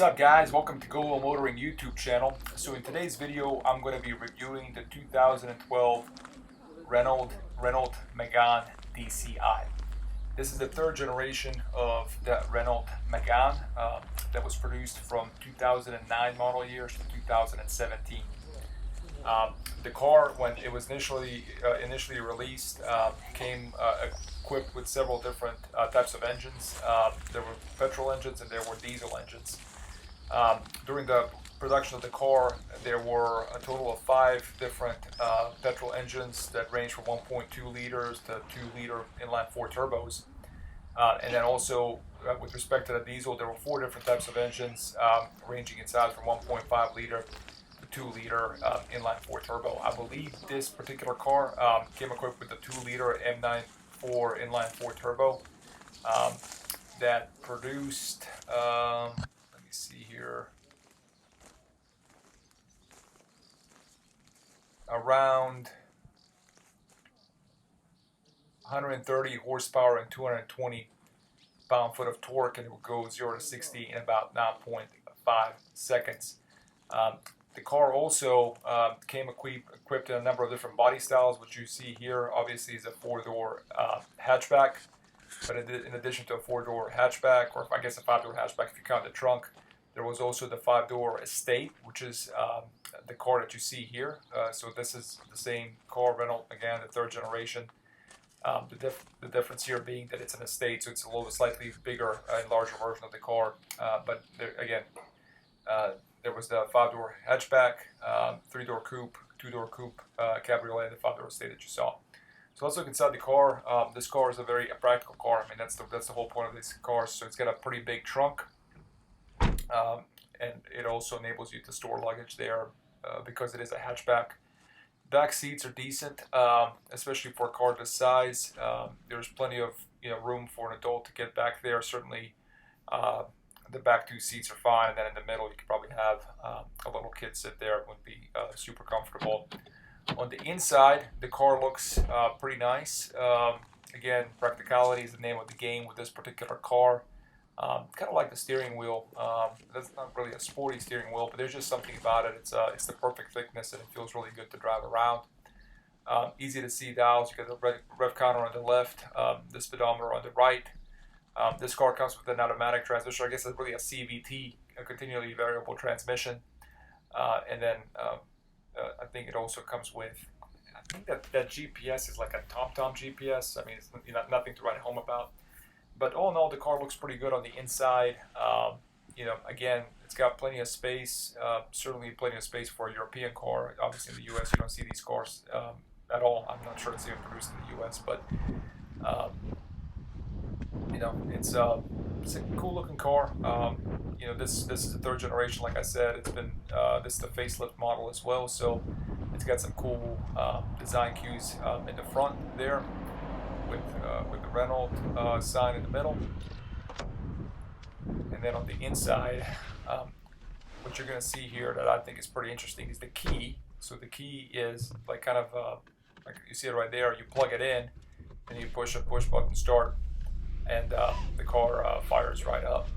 What's up guys, welcome to Go Motoring YouTube channel. So in today's video I'm going to be reviewing the 2012 Renault Megane dCi. This is the third generation of the Renault Megane that was produced from 2009 model years to 2017. The car, when it was initially released, came equipped with several different types of engines. There were petrol engines and there were diesel engines. During the production of the car, there were a total of 5 different petrol engines that range from 1.2 liters to 2-liter inline 4 turbos. And then also, with respect to the diesel, there were 4 different types of engines ranging in size from 1.5 liter to 2-liter inline 4 turbo. I believe this particular car came equipped with the 2-liter M94 inline 4 turbo that produced, let me see here, around 130 horsepower and 220 pound-foot of torque, and it would go 0 to 60 in about 9.5 seconds. The car also came equipped in a number of different body styles, which you see here. Obviously is a 4-door hatchback, but in addition to a 4-door hatchback, or I guess a 5-door hatchback if you count the trunk, there was also the 5-door Estate, which is the car that you see here. So this is the same car, Renault Megane, the 3rd generation. The difference here being that it's an Estate, so it's a little slightly bigger and larger version of the car. But there, again, there was the 5-door hatchback, 3-door coupe, 2-door coupe, cabriolet, and the 5-door Estate that you saw. So let's look inside the car. This car is a very practical car. I mean, that's the whole point of this car. So it's got a pretty big trunk, and it also enables you to store luggage there because it is a hatchback. Back seats are decent, especially for a car this size. There's plenty of room for an adult to get back there. Certainly, the back 2 seats are fine, and then in the middle you could probably have a little kid sit there. It wouldn't be super comfortable. On the inside, the car looks pretty nice. Again, practicality is the name of the game with this particular car. Kind of like the steering wheel. That's not really a sporty steering wheel, but there's just something about it. It's the perfect thickness, and it feels really good to drive around. Easy to see dials. You got the rev counter on the left, the speedometer on the right. This car comes with an automatic transmission. I guess it's really a CVT, a continually variable transmission. And then I think it also comes with, I think that GPS is like a TomTom GPS. I mean, it's nothing to write home about. But all in all, the car looks pretty good on the inside. Again, it's got plenty of space, certainly plenty of space for a European car. Obviously in the US, you don't see these cars at all. I'm not sure it's even produced in the US, but it's a cool looking car. This is the 3rd generation, like I said. It's been this is the facelift model as well, so it's got some cool design cues in the front there, with the Renault sign in the middle. And then on the inside, what you're going to see here that I think is pretty interesting is the key. So the key is like kind of like you see it right there. You plug it in, and you push a push button start, and the car fires right up.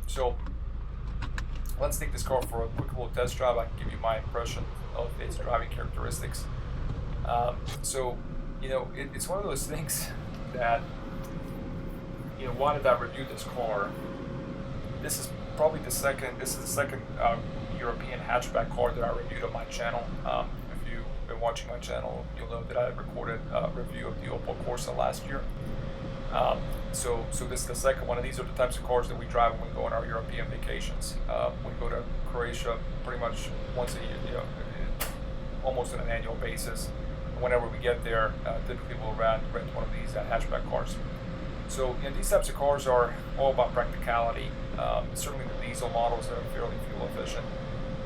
So let's take this car for a quick little test drive. I can give you my impression of its driving characteristics. It's one of those things that, why did I review this car? This is the second European hatchback car that I reviewed on my channel. If you've been watching my channel, you'll know that I recorded a review of the Opel Corsa last year. So this is the second one, and these are the types of cars that we drive when we go on our European vacations. We go to Croatia pretty much once a year, almost on an annual basis. Whenever we get there, typically we'll rent one of these hatchback cars. So these types of cars are all about practicality. Certainly the diesel models are fairly fuel efficient.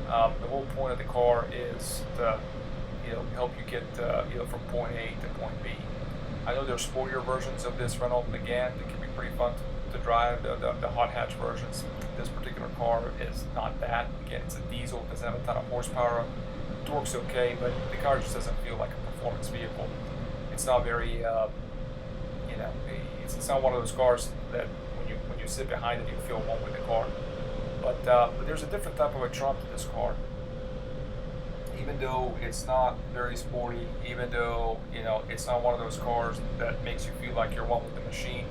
The whole point of the car is to help you get from point A to point B. I know there's sportier versions of this Renault Megane that can be pretty fun to drive, the hot hatch versions. This particular car is not that. Again, it's a diesel, doesn't have a ton of horsepower. Torque's okay, but the car just doesn't feel like a performance vehicle. It's not very, it's not one of those cars that when you sit behind it, you feel one with the car. But there's a different type of a charm to this car. Even though it's not very sporty, even though it's not one of those cars that makes you feel like you're one with the machine,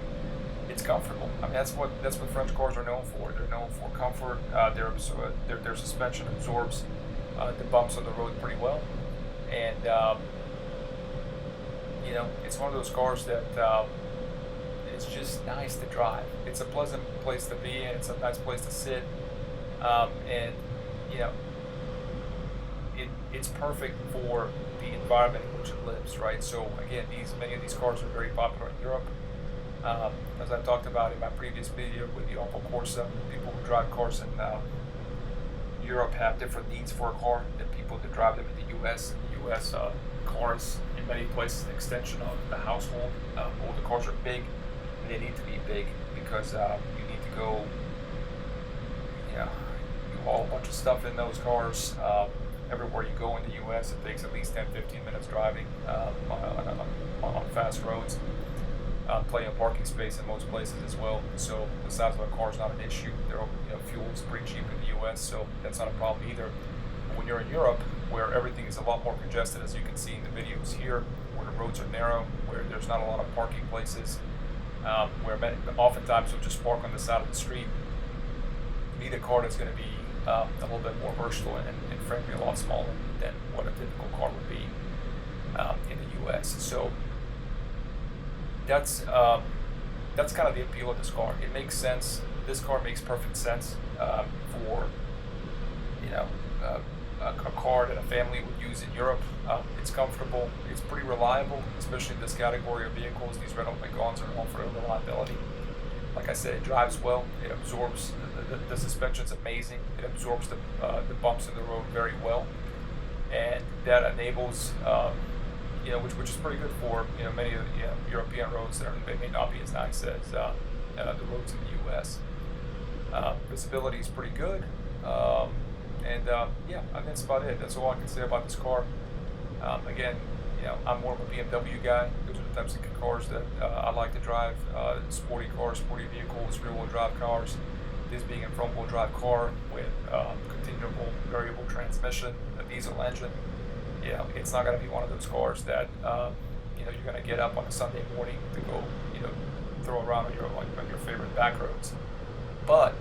it's comfortable. I mean, that's what French cars are known for. They're known for comfort. Their suspension absorbs the bumps on the road pretty well, and it's one of those cars that it's just nice to drive. It's a pleasant place to be in. It's a nice place to sit, and you know, it's perfect for the environment in which it lives, right? So again, many of these cars are very popular in Europe. As I talked about in my previous video with the Opel Corsa, people who drive cars in Europe have different needs for a car than people that drive them in the U.S. In the U.S., cars in many places an extension of the household. All the cars are big, and they need to be big because you need to go, you haul a bunch of stuff in those cars. Everywhere you go in the U.S., it takes at least 10-15 minutes driving on fast roads. Plenty of parking space in most places as well. So the size of a car is not an issue. Fuel is pretty cheap in the U.S., so that's not a problem either. But when you're in Europe, where everything is a lot more congested, as you can see in the videos here, where the roads are narrow, where there's not a lot of parking places, where oftentimes you'll just park on the side of the street, you need a car that's going to be a little bit more versatile and frankly a lot smaller than what a typical car would be in the U.S. So that's kind of the appeal of this car. It makes sense. This car makes perfect sense for a car that a family would use in Europe. It's comfortable. It's pretty reliable, especially in this category of vehicles. These Renault Meganes are known for their reliability. Like I said, it drives well. It absorbs the suspension's amazing. It absorbs the bumps in the road very well, and that enables which is pretty good for many of the European roads that they may not be as nice as the roads in the U.S. Visibility is pretty good, and I think that's about it. That's all I can say about this car. Again, I'm more of a BMW guy. Those are the types of cars that I like to drive. Sporty cars, sporty vehicles, rear-wheel drive cars. This being a front-wheel drive car with continuable variable transmission, a diesel engine. It's not going to be one of those cars that you're going to get up on a Sunday morning to go throw around on your favorite back roads. But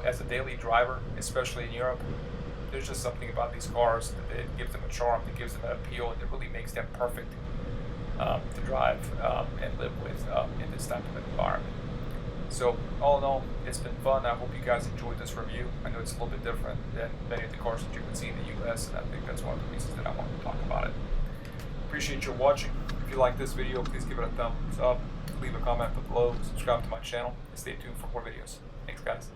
as a daily driver, especially in Europe, there's just something about these cars that gives them a charm, that gives them an appeal, and it really makes them perfect to drive and live with in this type of environment. So all in all, it's been fun. I hope you guys enjoyed this review. I know it's a little bit different than many of the cars that you can see in the U.S., and I think that's one of the reasons that I wanted to talk about it. Appreciate your watching. If you like this video, please give it a thumbs up, leave a comment below, subscribe to my channel, and stay tuned for more videos. Thanks, guys.